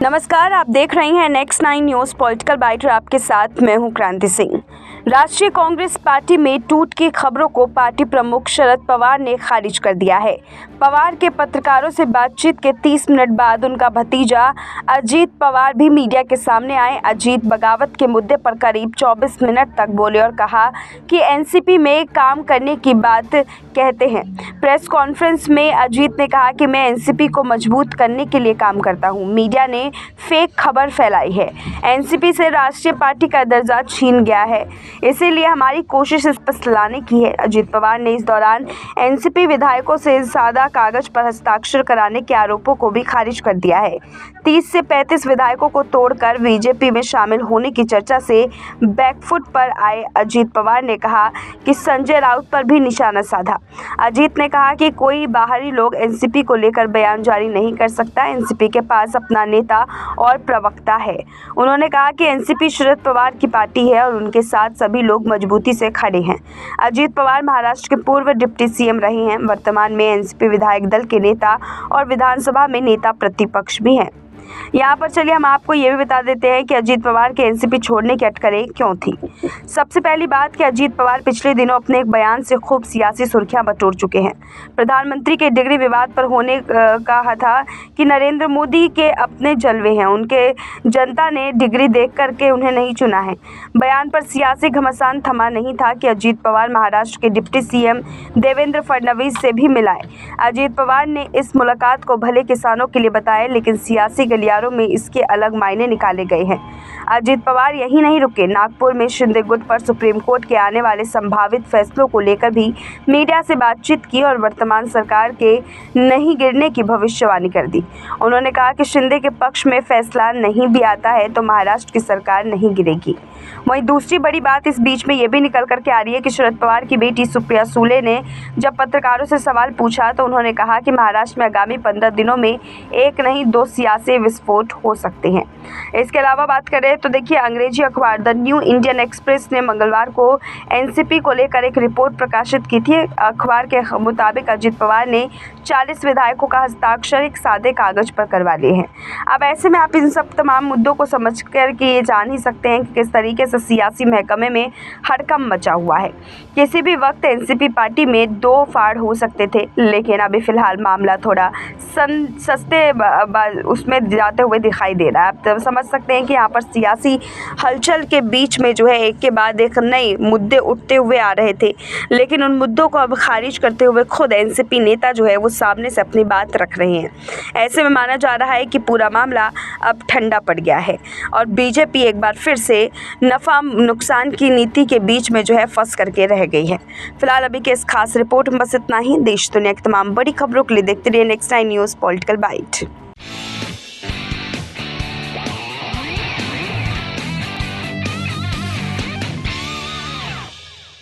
नमस्कार, आप देख रहे हैं नेक्स्ट 9 न्यूज़ पॉलिटिकल बाइट और आपके साथ मैं हूं क्रांति सिंह। राष्ट्रीय कांग्रेस पार्टी में टूट की खबरों को पार्टी प्रमुख शरद पवार ने खारिज कर दिया है। पवार के पत्रकारों से बातचीत के 30 मिनट बाद उनका भतीजा अजीत पवार भी मीडिया के सामने आए। अजीत बगावत के मुद्दे पर करीब 24 मिनट तक बोले और कहा कि एनसीपी में काम करने की बात कहते हैं। प्रेस कॉन्फ्रेंस में अजीत ने कहा कि मैं एनसीपी को मजबूत करने के लिए काम करता हूं। मीडिया ने फेक खबर फैलाई है। एनसीपी से राष्ट्रीय पार्टी का दर्जा छीन गया है, इसीलिए हमारी कोशिश स्पष्ट लाने की है। अजीत पवार ने इस दौरान एनसीपी विधायकों से सादा कागज पर हस्ताक्षर कराने के आरोपों को भी खारिज कर दिया है। 30 से 35 विधायकों को तोड़कर बीजेपी में शामिल होने की चर्चा से बैकफुट पर आए अजीत पवार ने कहा कि संजय राउत पर भी निशाना साधा। अजीत ने कहा कि कोई बाहरी लोग एनसीपी को लेकर बयान जारी नहीं कर सकता। एनसीपी के पास अपना नेता और प्रवक्ता है। उन्होंने कहा कि एनसीपी शरद पवार की पार्टी है और उनके साथ सभी लोग मजबूती से खड़े हैं। अजीत पवार महाराष्ट्र के पूर्व डिप्टी सीएम रहे हैं। वर्तमान में एनसीपी विधायक दल के नेता और विधानसभा में नेता प्रतिपक्ष भी हैं। यहाँ पर चलिए हम आपको ये भी बता देते हैं कि अजीत पवार के एनसीपी छोड़ने की अटकलें क्यों थी। सबसे पहली बात कि अजीत पवार पिछले दिनों अपने एक बयान से खूब सियासी सुर्खियां बटोर चुके हैं। प्रधानमंत्री के डिग्री विवाद पर होने कहा था कि नरेंद्र मोदी के अपने जलवे हैं, उनके जनता ने डिग्री देख करके उन्हें नहीं चुना है। बयान पर सियासी घमासान थमा नहीं था कि अजीत पवार महाराष्ट्र के डिप्टी सीएम देवेंद्र फडणवीस से भी मिलाए। अजीत पवार ने इस मुलाकात को भले किसानों के लिए बताया, लेकिन सियासी गलियारों में इसके अलग मायने निकाले गए हैं। अजीत पवार यही नहीं रुके, नागपुर में शिंदे गुट पर सुप्रीम कोर्ट के आने वाले संभावित फैसलों को लेकर भी मीडिया से बातचीत की और वर्तमान सरकार के नहीं गिरने की भविष्यवाणी कर दी। उन्होंने कहा कि शिंदे के पक्ष में फैसला नहीं भी आता है तो महाराष्ट्र की सरकार नहीं गिरेगी। वहीं दूसरी बड़ी बात इस बीच में ये भी निकल करके आ रही है कि शरद पवार की बेटी सुप्रिया सुले ने जब पत्रकारों से सवाल पूछा तो उन्होंने कहा कि महाराष्ट्र में आगामी 15 दिनों में एक नहीं 2 सियासी विस्फोट हो सकते हैं। इसके अलावा बात करें तो देखिए, अंग्रेजी अखबार द न्यू इंडियन एक्सप्रेस ने मंगलवार को एनसीपी को लेकर एक रिपोर्ट प्रकाशित की थी। अखबार के मुताबिक अजीत पवार ने 40 विधायकों का हस्ताक्षर एक सादे कागज पर करवा लिए हैं। अब ऐसे में आप इन सब तमाम मुद्दों को समझ कर के ये जान ही सकते हैं कि किस तरीके से सियासी महकमे में हड़कंप मचा हुआ है। किसी भी वक्त एनसीपी पार्टी में 2 फाड़ हो सकते थे, लेकिन अभी फिलहाल मामला थोड़ा सस्ते उसमें जाते हुए दिखाई दे रहा है। आप समझ सकते हैं कि यहाँ पर सियासी हलचल के बीच में जो है एक के बाद एक नए मुद्दे उठते हुए आ रहे थे, लेकिन उन मुद्दों को अब खारिज करते हुए खुद एनसीपी नेता जो है वो सामने से अपनी बात रख रहे हैं। ऐसे में माना जा रहा है कि पूरा मामला अब ठंडा पड़ गया है और बीजेपी एक बार फिर से नफा नुकसान की नीति के बीच में जो है फंस करके रह गई है। फिलहाल अभी के इस खास रिपोर्ट में बस इतना ही। देश दुनिया की तमाम बड़ी खबरों के लिए देखते रहिए नेक्स्ट 9 न्यूज़ पॉलिटिकल बाइट।